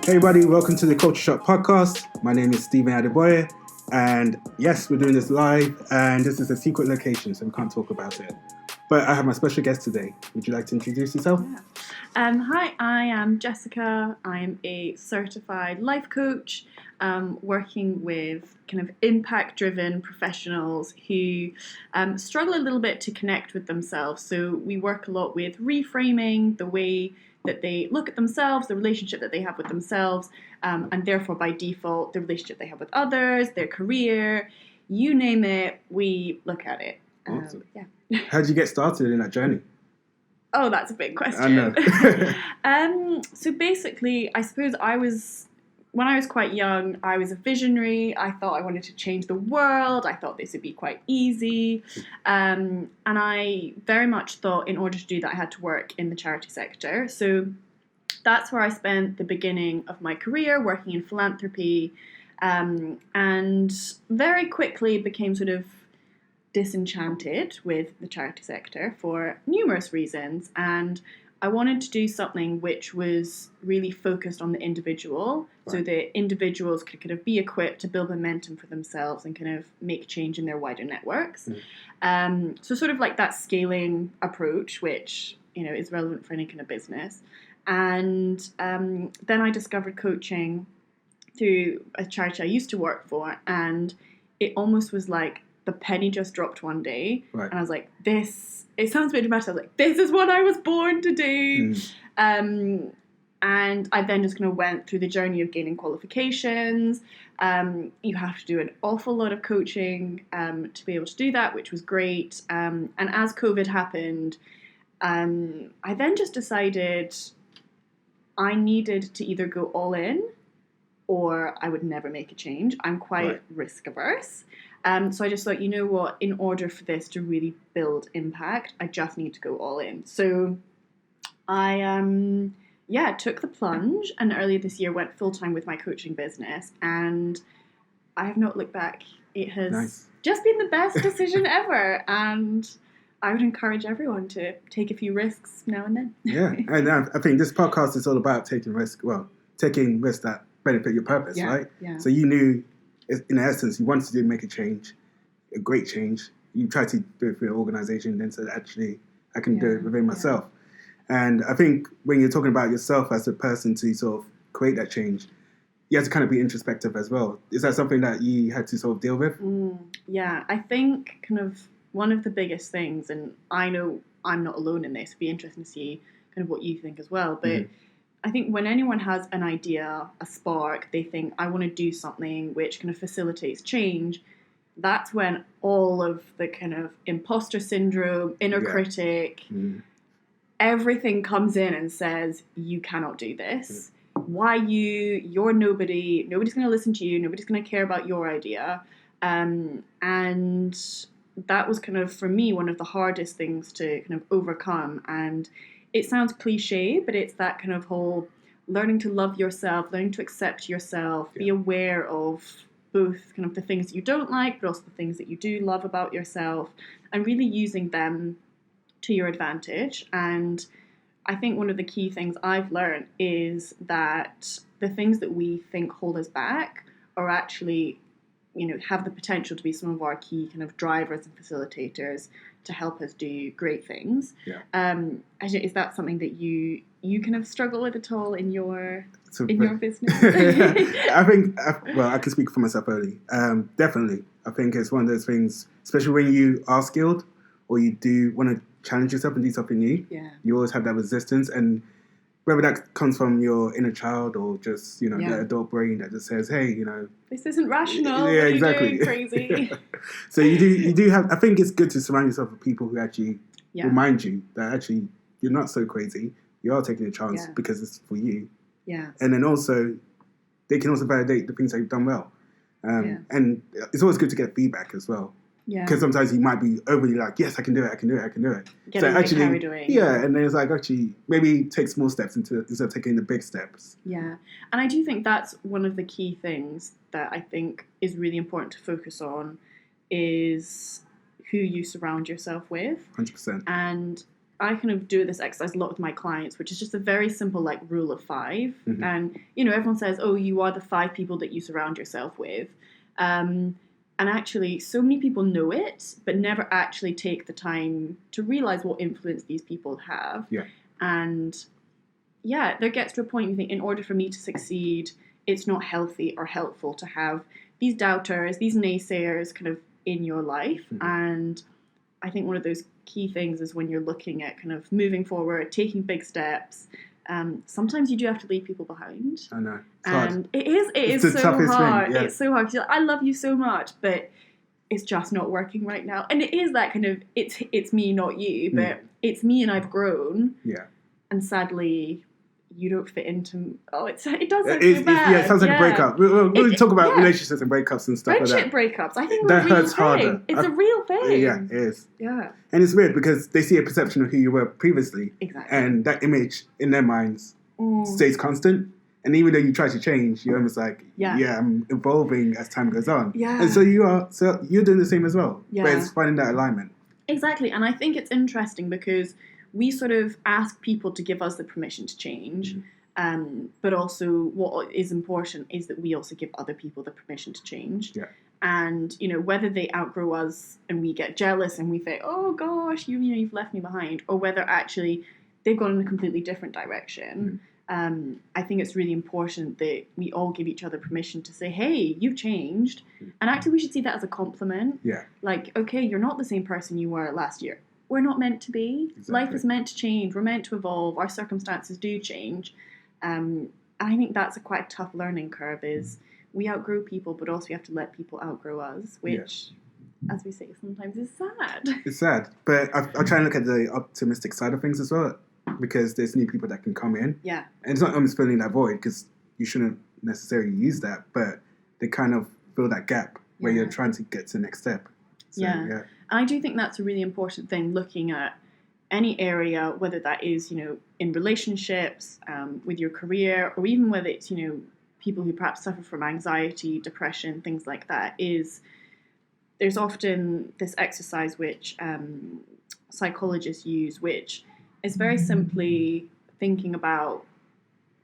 Hey everybody, welcome to the Colchour Shock Podcast. My name is Stephen Adeboye, and yes, we're doing this live, and this is a secret location, so we can't talk about it. But I have my special guest today. Would you like to introduce yourself? Hi, I am Jessica. I'm a certified life coach, working with kind of impact-driven professionals who struggle a little bit to connect with themselves. So we work a lot with reframing the way that they look at themselves, the relationship that they have with themselves, and therefore by default, the relationship they have with others, their career, you name it, we look at it. Awesome. How did you get started in that journey? Oh, that's a big question. I know. So basically, I suppose when I was quite young, I was a visionary. I thought I wanted to change the world. I thought this would be quite easy. And I very much thought in order to do that, I had to work in the charity sector. So that's where I spent the beginning of my career, working in philanthropy, and very quickly became sort of disenchanted with the charity sector for numerous reasons, and I wanted to do something which was really focused on the individual, so that individuals could kind of be equipped to build momentum for themselves and kind of make change in their wider networks. So sort of like that scaling approach, which is relevant for any kind of business. And then I discovered coaching through a charity I used to work for, and it almost was like the penny just dropped one day, and I was like, it sounds a bit dramatic, I was like, this is what I was born to do. And I then just kind of went through the journey of gaining qualifications. You have to do an awful lot of coaching to be able to do that, which was great. And as COVID happened, I then just decided I needed to either go all in or I would never make a change. I'm quite risk averse. So I just thought, you know what, in order for this to really build impact, I just need to go all in. So I, took the plunge, and earlier this year went full-time with my coaching business, and I have not looked back. It has just been the best decision ever, and I would encourage everyone to take a few risks now and then. Yeah, and I think this podcast is all about taking risks that benefit your purpose, right? Yeah. So you knew, in essence, you wanted to make a change, a great change. You tried to do it for your organization, then said, actually, I can do it within myself. And I think when you're talking about yourself as a person to sort of create that change, you have to kind of be introspective as well. Is that something that you had to sort of deal with? Yeah, I think kind of one of the biggest things, and I know I'm not alone in this, it'd be interesting to see kind of what you think as well, but I think when anyone has an idea, a spark, they think, I want to do something which kind of facilitates change, that's when all of the kind of imposter syndrome, inner critic, everything comes in and says, you cannot do this. Why you? You're nobody. Nobody's going to listen to you. Nobody's going to care about your idea. And that was kind of, for me, one of the hardest things to kind of overcome. And it sounds cliche, but it's that kind of whole learning to love yourself, learning to accept yourself, be aware of both kind of the things that you don't like, but also the things that you do love about yourself, and really using them to your advantage. And I think one of the key things I've learned is that the things that we think hold us back are actually, have the potential to be some of our key kind of drivers and facilitators to help us do great things. Is that something that you kind of struggle with at all in your business? I think, I can speak for myself only. Definitely. I think it's one of those things, especially when you are skilled or you do want to challenge yourself and do something new, you always have that resistance. And whether that comes from your inner child or just, the adult brain that just says, hey, this isn't rational. Yeah, exactly. You're doing crazy. So you do have, I think it's good to surround yourself with people who actually remind you that actually you're not so crazy. You are taking a chance because it's for you. Yeah. And then also, they can also validate the things that you've done well. And it's always good to get feedback as well. Yeah. Because sometimes you might be overly like, yes, I can do it. Getting actually carried away. Yeah, and then it's like, actually, maybe take small steps instead of taking the big steps. Yeah, and I do think that's one of the key things that I think is really important to focus on is who you surround yourself with. 100%. And I kind of do this exercise a lot with my clients, which is just a very simple like rule of 5. And, you know, everyone says, oh, you are the 5 people that you surround yourself with. And actually, so many people know it, but never actually take the time to realize what influence these people have. Yeah. And yeah, there gets to a point you think, in order for me to succeed, it's not healthy or helpful to have these doubters, these naysayers kind of in your life. And I think one of those key things is when you're looking at kind of moving forward, taking big steps, sometimes you do have to leave people behind. I know. It's and hard. it is the so toughest hard. thing, yeah. It's so hard. 'Cause you're like, I love you so much, but it's just not working right now. And it is that kind of, it's me, not you, but it's me and I've grown. Yeah. And sadly, you don't fit into. Oh, it does sound so bad. It sounds like a breakup. We'll talk about relationships and breakups and stuff Friendship like that. breakups. I think that are a real hurts thing. harder. It's a real thing. Yeah, it is. Yeah. And it's weird because they see a perception of who you were previously. Exactly. And that image in their minds stays constant. And even though you try to change, you're almost like, I'm evolving as time goes on. Yeah. And so you're doing the same as well. Yeah. But it's finding that alignment. Exactly. And I think it's interesting because we sort of ask people to give us the permission to change. But also what is important is that we also give other people the permission to change. Yeah. And, you know, whether they outgrow us and we get jealous and we think, oh gosh, you've left me behind, or whether actually they've gone in a completely different direction. I think it's really important that we all give each other permission to say, hey, you've changed. And actually we should see that as a compliment. Yeah. Like, okay, you're not the same person you were last year. We're not meant to be. Exactly. Life is meant to change. We're meant to evolve. Our circumstances do change. And I think that's quite a tough learning curve is we outgrow people, but also we have to let people outgrow us, which, as we say, sometimes is sad. It's sad. But I try and look at the optimistic side of things as well, because there's new people that can come in. Yeah. And it's not almost filling that void, because you shouldn't necessarily use that, but they kind of fill that gap where you're trying to get to the next step. So, And I do think that's a really important thing, looking at any area, whether that is, you know, in relationships, with your career, or even whether it's, you know, people who perhaps suffer from anxiety, depression, things like that, is there's often this exercise which psychologists use, which is very simply thinking about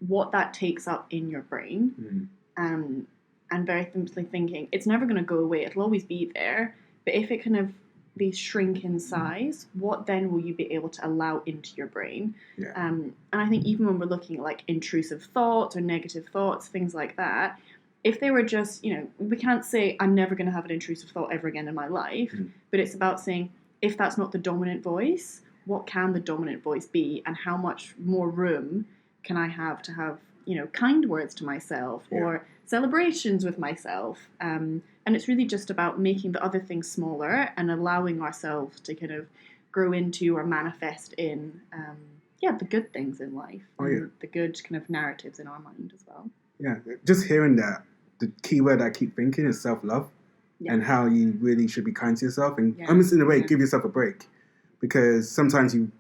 what that takes up in your brain, and very simply thinking it's never going to go away, it'll always be there, but if it kind of they shrink in size, what then will you be able to allow into your brain? And I think even when we're looking at like intrusive thoughts or negative thoughts, things like that, if they were just, you know, we can't say I'm never going to have an intrusive thought ever again in my life, but it's about saying if that's not the dominant voice, what can the dominant voice be, and how much more room can I have to have, you know, kind words to myself or celebrations with myself. And it's really just about making the other things smaller and allowing ourselves to kind of grow into or manifest in, the good things in life. The good kind of narratives in our mind as well. Yeah, just hearing that, the key word I keep thinking is self-love, and how you really should be kind to yourself and almost in a way give yourself a break, because sometimes you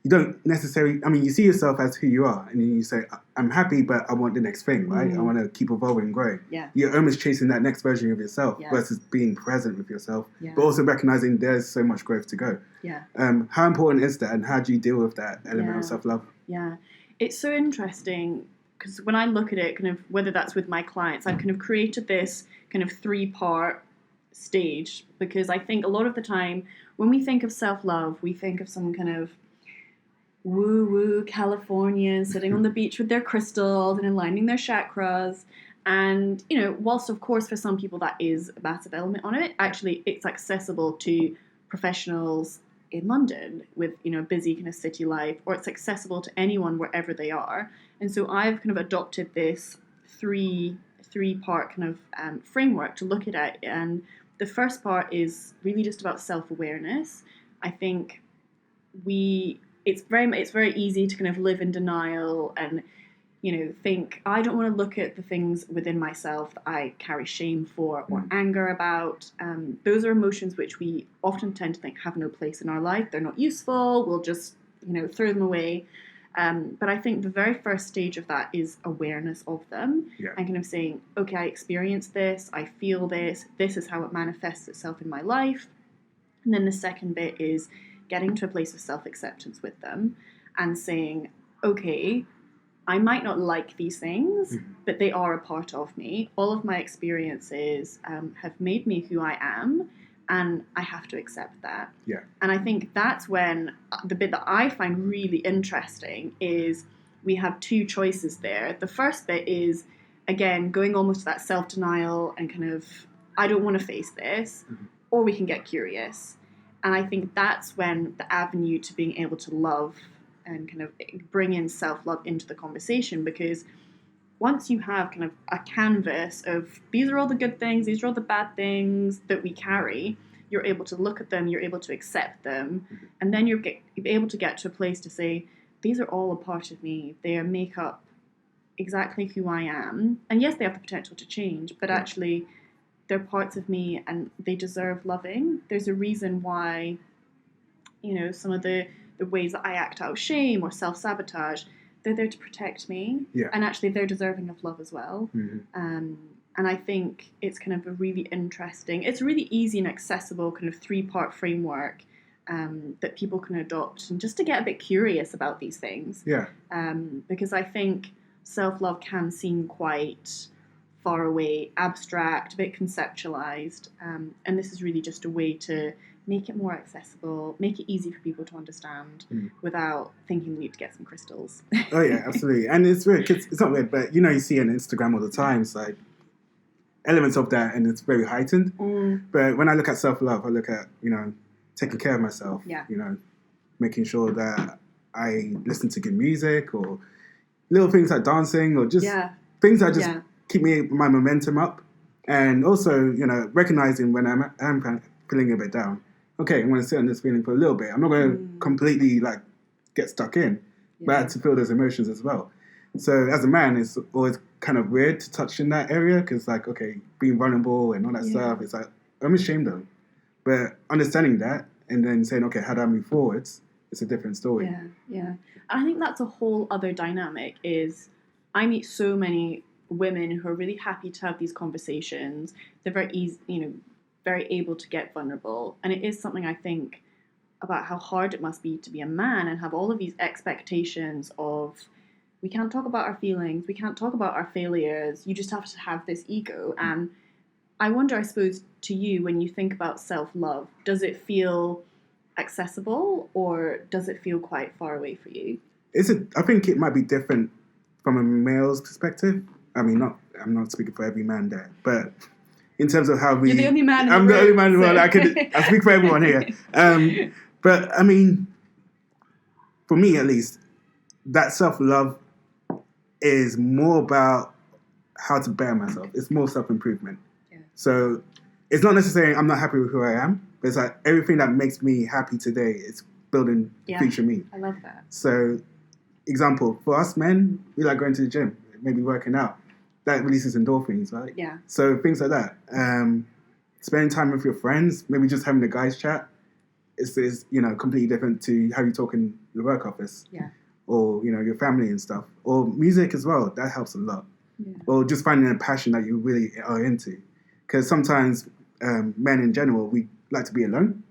don't necessarily, I mean, you see yourself as who you are, and then you say, I'm happy, but I want the next thing, right? I want to keep evolving and growing. Yeah. You're almost chasing that next version of yourself versus being present with yourself, but also recognizing there's so much growth to go. Yeah. How important is that, and how do you deal with that element of self-love? Yeah. It's so interesting, because when I look at it, kind of whether that's with my clients, I've kind of created this kind of 3-part stage, because I think a lot of the time when we think of self-love, we think of some kind of woo-woo Californian sitting on the beach with their crystals and aligning their chakras. And, you know, whilst of course for some people that is a massive element on it, actually it's accessible to professionals in London with, you know, busy kind of city life, or it's accessible to anyone wherever they are. And so I've kind of adopted this three-part kind of framework to look at it. And the first part is really just about self-awareness. I think it's very easy to kind of live in denial and, you know, think, I don't want to look at the things within myself that I carry shame for or anger about. Those are emotions which we often tend to think have no place in our life. They're not useful. We'll just, you know, throw them away. But I think the very first stage of that is awareness of them and kind of saying, okay, I experience this, I feel this is how it manifests itself in my life. And then the second bit is getting to a place of self-acceptance with them and saying, okay, I might not like these things, but they are a part of me. All of my experiences have made me who I am, and I have to accept that. Yeah. And I think that's when the bit that I find really interesting is we have two choices there. The first bit is, again, going almost to that self-denial and kind of, I don't want to face this, or we can get curious. And I think that's when the avenue to being able to love and kind of bring in self-love into the conversation, because once you have kind of a canvas of these are all the good things, these are all the bad things that we carry, you're able to look at them, you're able to accept them, and then you're able to get to a place to say, these are all a part of me, they make up exactly who I am, and yes, they have the potential to change, but actually they're parts of me and they deserve loving. There's a reason why, you know, some of the ways that I act out of shame or self-sabotage, they're there to protect me, and actually they're deserving of love as well. And I think it's kind of a really interesting, it's really easy and accessible kind of 3-part framework that people can adopt, and just to get a bit curious about these things. Because I think self-love can seem quite far away, abstract, a bit conceptualized, and this is really just a way to make it more accessible, make it easy for people to understand without thinking we need to get some crystals. Oh yeah, absolutely. And it's weird, 'cause it's not weird, but you know, you see on Instagram all the time, it's like elements of that, and it's very heightened. But when I look at self-love, I look at, you know, taking care of myself, you know, making sure that I listen to good music, or little things like dancing, or just things that just keep my momentum up. And also, you know, recognizing when I'm kind of feeling a bit down. Okay, I'm going to sit on this feeling for a little bit. I'm not going to completely like get stuck in, but I had to feel those emotions as well. So as a man, it's always kind of weird to touch in that area, because like, okay, being vulnerable and all that stuff, it's like, I'm ashamed of. But understanding that and then saying, okay, how do I move forwards? It's a different story. Yeah. I think that's a whole other dynamic is I meet so many women who are really happy to have these conversations. They're very easy, you know, very able to get vulnerable. And it is something I think about how hard it must be to be a man and have all of these expectations of, we can't talk about our feelings, we can't talk about our failures, you just have to have this ego. And I wonder, I suppose, to you, when you think about self-love, does it feel accessible or does it feel quite far away for you? I think it might be different from a male's perspective. I mean, I'm not speaking for every man there, but in terms of how we... You're the only man in the I'm room, the only man in the world. so. I speak for everyone here. But, I mean, for me at least, that self-love is more about how to better myself. It's more self-improvement. So it's not necessarily I'm not happy with who I am, but it's like everything that makes me happy today is building future me. I love that. So, example, for us men, we like going to the gym, maybe working out. That releases endorphins, right? Yeah. So things like that. Spending time with your friends, maybe just having a guys chat, is you know, completely different to how you talk in the work office. Yeah. Or, you know, your family and stuff. Or music as well, that helps a lot. Yeah. Or just finding a passion that you really are into. Because sometimes men in general, we like to be alone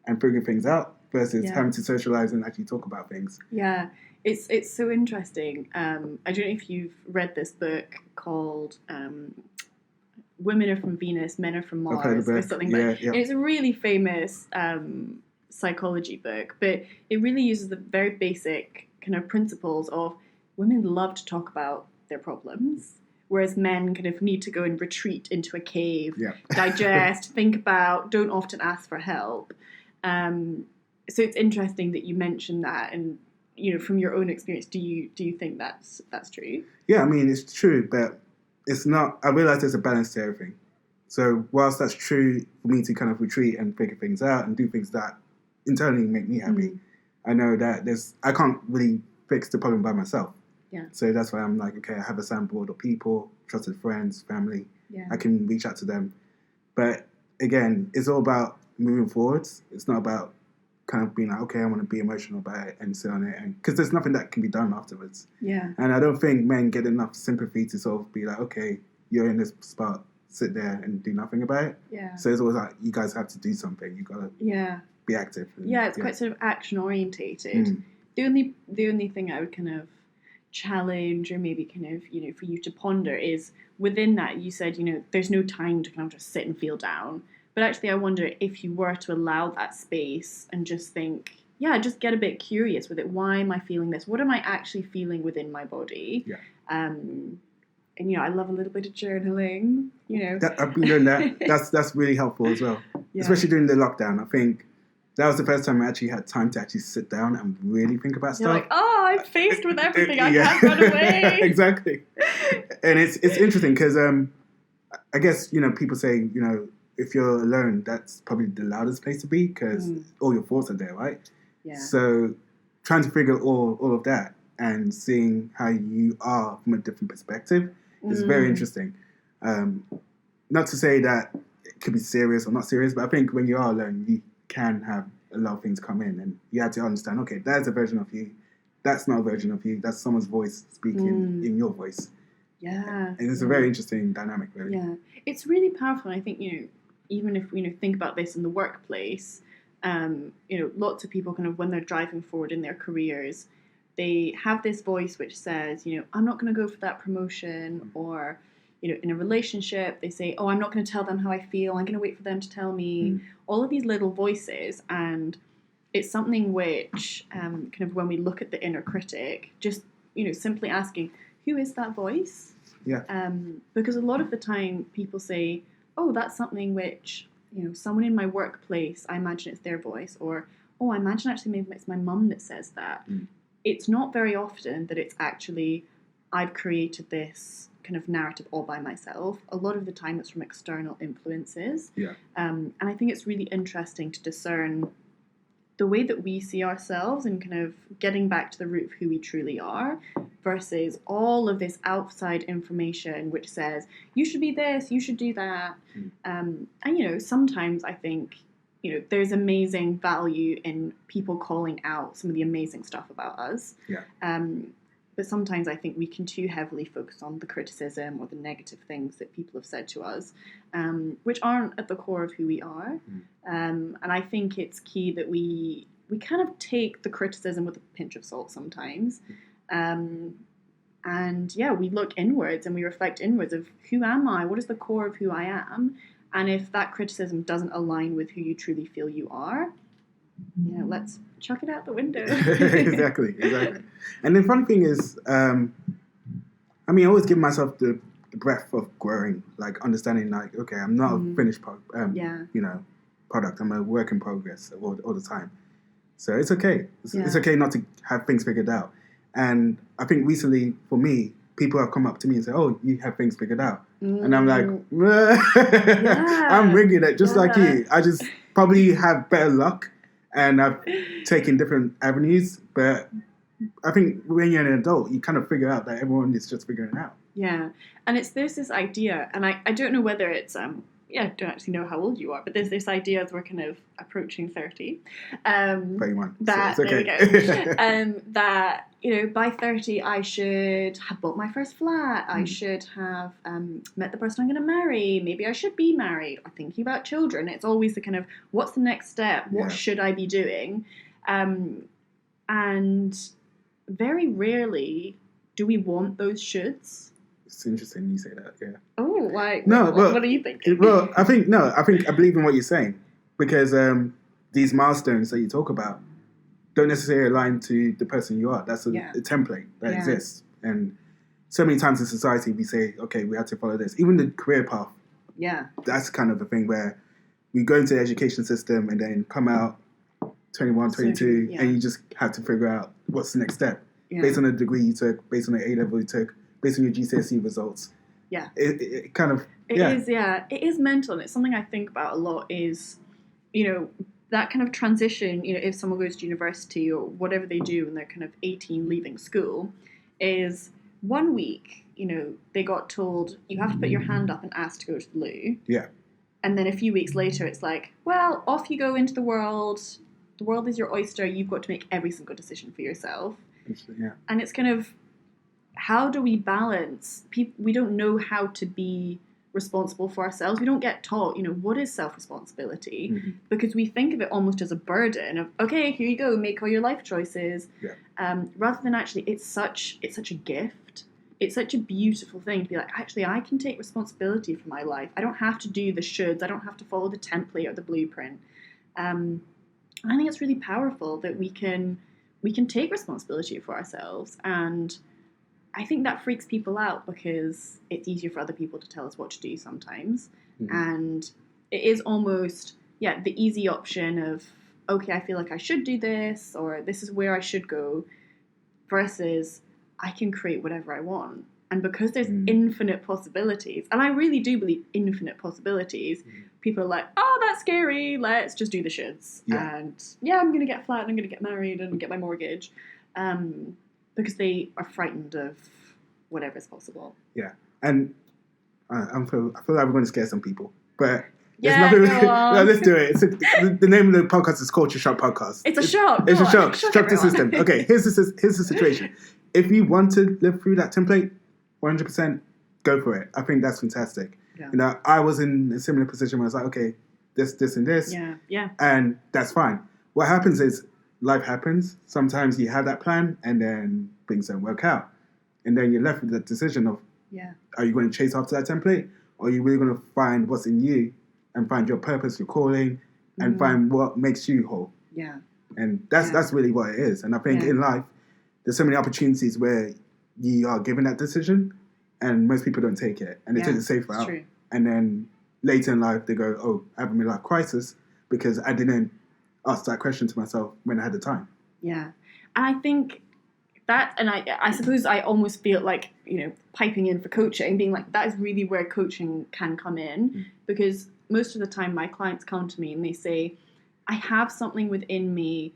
and figure things out versus having to socialize and actually talk about things. Yeah. It's so interesting. I don't know if you've read this book called Women Are From Venus, Men Are From Mars, or something like that. It's a really famous psychology book, but it really uses the very basic kind of principles of women love to talk about their problems, whereas men kind of need to go and retreat into a cave, digest, think about, don't often ask for help. So it's interesting that you mentioned that, and you know, from your own experience, do you think that's true? Yeah, I mean, it's true, but it's not. I realise there's a balance to everything. So whilst that's true for me to kind of retreat and figure things out and do things that internally make me happy, I know that I can't really fix the problem by myself. Yeah. So that's why I'm like, okay, I have a soundboard of people, trusted friends, family. Yeah. I can reach out to them. But again, it's all about moving forwards. It's not about kind of being like, okay, I want to be emotional about it and sit on it, and because there's nothing that can be done afterwards. Yeah. And I don't think men get enough sympathy to sort of be like, okay, you're in this spot, sit there and do nothing about it. Yeah. So it's always like, you guys have to do something. You gotta. Yeah. be active. It's quite sort of action orientated. The only thing I would kind of challenge, or maybe kind of, for you to ponder, is within that you said, there's no time to kind of just sit and feel down. But actually, I wonder if you were to allow that space and just think, just get a bit curious with it. Why am I feeling this? What am I actually feeling within my body? Yeah. And I love a little bit of journaling. I've been doing that. That's really helpful as well, especially during the lockdown. I think that was the first time I actually had time to actually sit down and really think about stuff. You're like, I'm faced with everything. I can't run away. Exactly. And it's interesting because I guess people say if you're alone, that's probably the loudest place to be because all your thoughts are there, right? Yeah. So trying to figure all of that and seeing how you are from a different perspective is very interesting. Not to say that it could be serious or not serious, but I think when you are alone, you can have a lot of things come in and you have to understand, okay, that's a version of you. That's not a version of you. That's someone's voice speaking in your voice. Yeah. And it's a very interesting dynamic, really. Yeah. It's really powerful. And I think, even if we think about this in the workplace, lots of people kind of, when they're driving forward in their careers, they have this voice which says, I'm not going to go for that promotion, or, in a relationship, they say, oh, I'm not going to tell them how I feel. I'm going to wait for them to tell me. All of these little voices. And it's something which, kind of when we look at the inner critic, just, simply asking, who is that voice? Yeah. Because a lot of the time people say, oh, that's something which, someone in my workplace, I imagine it's their voice, or, oh, I imagine actually maybe it's my mum that says that. It's not very often that it's actually, I've created this kind of narrative all by myself. A lot of the time it's from external influences. Yeah. And I think it's really interesting to discern the way that we see ourselves and kind of getting back to the root of who we truly are versus all of this outside information which says, you should be this, you should do that. And, sometimes I think, there's amazing value in people calling out some of the amazing stuff about us. Yeah. But sometimes I think we can too heavily focus on the criticism or the negative things that people have said to us, which aren't at the core of who we are. And I think it's key that we kind of take the criticism with a pinch of salt sometimes. And we look inwards and we reflect inwards of who am I? What is the core of who I am? And if that criticism doesn't align with who you truly feel you are, let's chuck it out the window. Exactly. And the funny thing is, I always give myself the breadth of growing, like understanding, like, okay, I'm not a finished product. I'm a work in progress all the time. So it's okay. It's okay not to have things figured out. And I think recently, for me, people have come up to me and say, oh, you have things figured out. And I'm like, I'm rigging it just like you. I just probably have better luck and I've taken different avenues. But I think when you're an adult, you kind of figure out that everyone is just figuring it out. Yeah. And there's this idea, and I don't know whether it's, I don't actually know how old you are, but there's this idea as we're kind of approaching 30. 31. That, so it's okay. There we go. That, by 30, I should have bought my first flat. I should have met the person I'm going to marry. Maybe I should be married, or thinking about children. It's always the kind of, what's the next step? What should I be doing? And very rarely do we want those shoulds. It's interesting you say that, yeah. Oh, like, no, what are you thinking? Well, I believe in what you're saying, because these milestones that you talk about don't necessarily align to the person you are. That's a template that exists. And so many times in society we say, okay, we have to follow this. Even the career path. Yeah. That's kind of a thing where we go into the education system and then come out 21, 22, and you just have to figure out what's the next step. Yeah. Based on the degree you took, based on the A-level you took, based on your GCSE results. Yeah. It kind of... It is mental. And it's something I think about a lot is, that kind of transition, if someone goes to university or whatever they do when they're kind of 18 leaving school, is 1 week, they got told you have to put your hand up and ask to go to the loo. Yeah. And then a few weeks later it's like, well, off you go into the world. The world is your oyster. You've got to make every single decision for yourself. Yeah. And it's kind of, how do we balance? We don't know how to be responsible for ourselves. We don't get taught, what is self-responsibility, because we think of it almost as a burden of, okay, here you go, make all your life choices. Rather than actually, it's such a gift. It's such a beautiful thing to be like, actually, I can take responsibility for my life. I don't have to do the shoulds. I don't have to follow the template or the blueprint. I think it's really powerful that we can take responsibility for ourselves, and I think that freaks people out because it's easier for other people to tell us what to do sometimes. And it is almost, the easy option of, okay, I feel like I should do this, or this is where I should go, versus I can create whatever I want. And because there's infinite possibilities, and I really do believe infinite possibilities, people are like, oh, that's scary, let's just do the shoulds. And I'm going to get flat, and I'm going to get married and get my mortgage. Because they are frightened of whatever's possible. Yeah, and I feel like we're going to scare some people, but there's nothing. No, let's do it. The name of the podcast is Colchour Shock Podcast. It's a shock. It's a shock. Shock the system. Okay, here's the situation. If you want to live through that template, 100%, go for it. I think that's fantastic. Yeah. I was in a similar position where I was like, okay, this, and this. Yeah. And that's fine. What happens is, life happens. Sometimes you have that plan and then things don't work out. And then you're left with the decision of, are you going to chase after that template? Or are you really going to find what's in you and find your purpose, your calling, and find what makes you whole? Yeah. And that's really what it is. And I think in life, there's so many opportunities where you are given that decision and most people don't take it. And they take the safe route. True. And then later in life, they go, oh, I have a midlife crisis because I didn't ask that question to myself when I had the time. Yeah. And I think that, and I suppose I almost feel like, piping in for coaching, being like, that is really where coaching can come in. Because most of the time my clients come to me and they say, I have something within me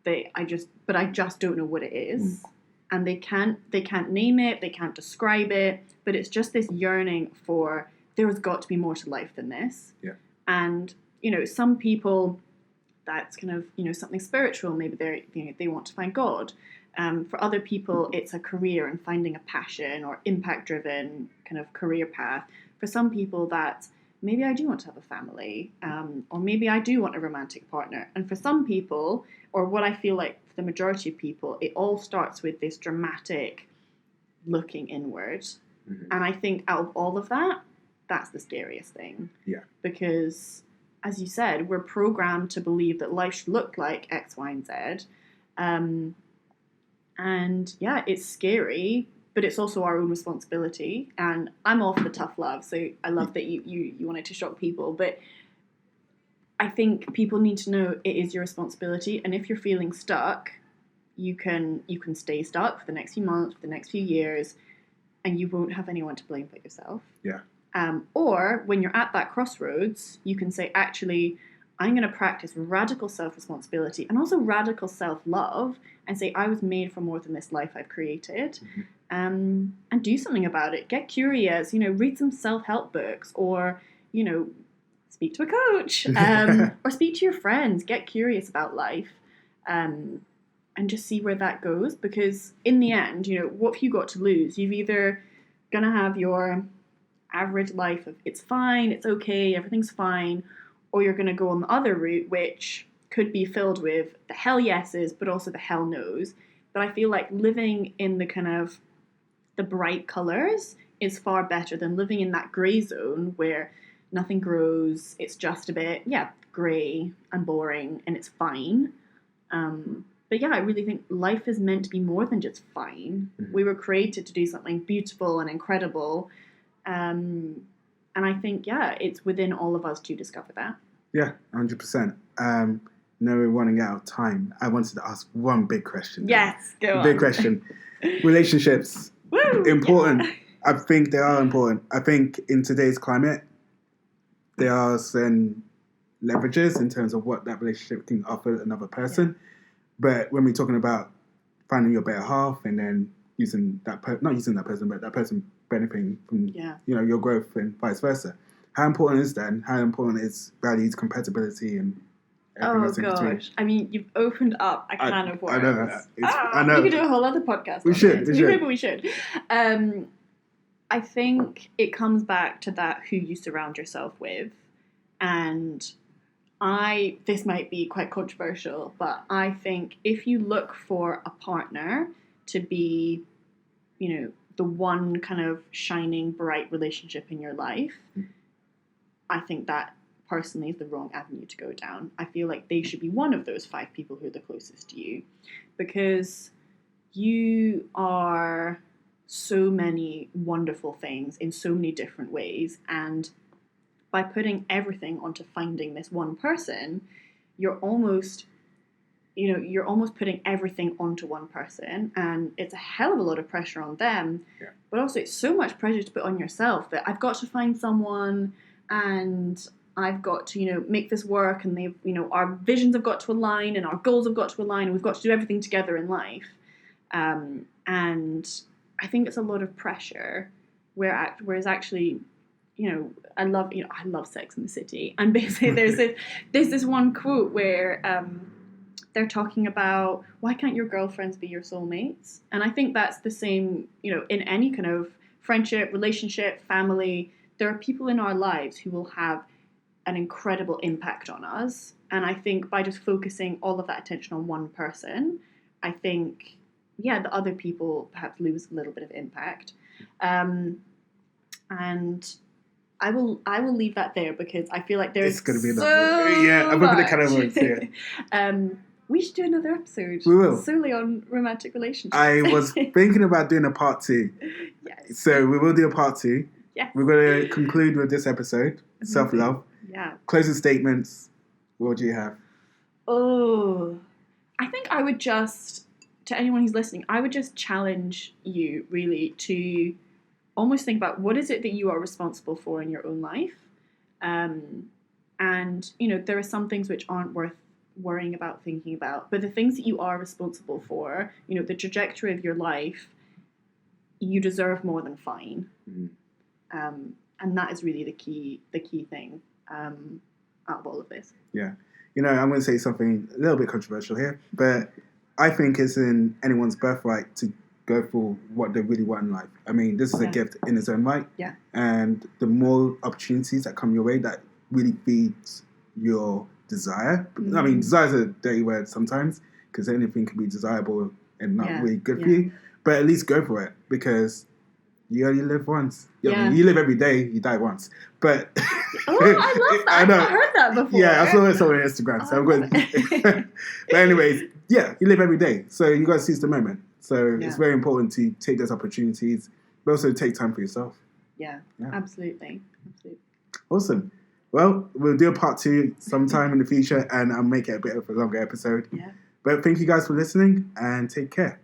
that I just don't know what it is. And they can't name it, they can't describe it, but it's just this yearning for, there has got to be more to life than this. Yeah. And, some people, that's kind of, something spiritual. Maybe they want to find God. For other people, it's a career and finding a passion or impact-driven kind of career path. For some people, that's maybe I do want to have a family, or maybe I do want a romantic partner. And for some people, or what I feel like for the majority of people, it all starts with this dramatic looking inward. And I think out of all of that, that's the scariest thing. Yeah. Because, as you said, we're programmed to believe that life should look like X, Y, and Z. And it's scary, but it's also our own responsibility. And I'm all for the tough love, so I love that you wanted to shock people. But I think people need to know it is your responsibility. And if you're feeling stuck, you can stay stuck for the next few months, for the next few years, and you won't have anyone to blame but yourself. Yeah. Or when you're at that crossroads, you can say, actually, I'm going to practice radical self-responsibility and also radical self-love and say, I was made for more than this life I've created, and do something about it. Get curious, read some self-help books, or, speak to a coach, or speak to your friends. Get curious about life, and just see where that goes. Because in the end, what have you got to lose? You've either going to have your average life of it's fine, it's okay, everything's fine, or you're going to go on the other route, which could be filled with the hell yeses, but also the hell no's. But I feel like living in the kind of the bright colours is far better than living in that grey zone where nothing grows, it's just a bit, grey and boring, and it's fine. But I really think life is meant to be more than just fine. We were created to do something beautiful and incredible. And I think, it's within all of us to discover that. Yeah, 100%. No, we're running out of time. I wanted to ask one big question. Yes, go on. Big question. Relationships. Woo! Important. Yeah. I think they are important. I think in today's climate, there are some leverages in terms of what that relationship can offer another person. Yeah. But when we're talking about finding your better half and then using that not using that person, but that person benefiting from your growth and vice versa. How important is that? And how important is values, compatibility, and everything else in between? I mean, you've opened up a can of worms. I know. I know. We could do a whole other podcast. We should. Maybe we should. I think it comes back to that who you surround yourself with. And this might be quite controversial, but I think if you look for a partner to be, the one kind of shining bright relationship in your life, I think that personally is the wrong avenue to go down. I feel like they should be one of those 5 people who are the closest to you, because you are so many wonderful things in so many different ways, and by putting everything onto finding this one person, you're almost putting everything onto one person, and it's a hell of a lot of pressure on them. Yeah. But also it's so much pressure to put on yourself that I've got to find someone, and I've got to, make this work, and they've, our visions have got to align, and our goals have got to align, and we've got to do everything together in life. And I think it's a lot of pressure, whereas actually, I love Sex and the City, and basically there's this one quote where they're talking about, why can't your girlfriends be your soulmates? And I think that's the same, in any kind of friendship, relationship, family. There are people in our lives who will have an incredible impact on us, and I think by just focusing all of that attention on one person, I think, the other people perhaps lose a little bit of impact. And I will leave that there, because I feel like there's going to be so I'm going to kind of work here. We should do another episode. We will. Solely on romantic relationships. I was thinking about doing a part 2. Yes. So we will do a part 2. Yes. We're going to conclude with this episode. Self-love. Yeah. Closing statements. What do you have? Oh, I think I would just, to anyone who's listening, I would just challenge you really to almost think about, what is it that you are responsible for in your own life? And, there are some things which aren't worth worrying about, thinking about, but the things that you are responsible for, the trajectory of your life, you deserve more than fine. And that is really the key thing out of all of this. Yeah. I'm going to say something a little bit controversial here, but I think it's in anyone's birthright to go for what they really want in life. I mean, this is a gift in its own right. Yeah. And the more opportunities that come your way, that really feeds your desire. I mean, desire is a dirty word sometimes, because anything can be desirable and not really good for you. But at least go for it, because you only live once. I mean, you live every day, you die once. But I love that. I've not heard that before. Yeah, I saw it somewhere on Instagram. So I'm going. But anyways, you live every day, so you got to seize the moment. So it's very important to take those opportunities, but also take time for yourself. Yeah. Absolutely. Awesome. Well, we'll do a part 2 sometime in the future, and I'll make it a bit of a longer episode. Yeah. But thank you guys for listening, and take care.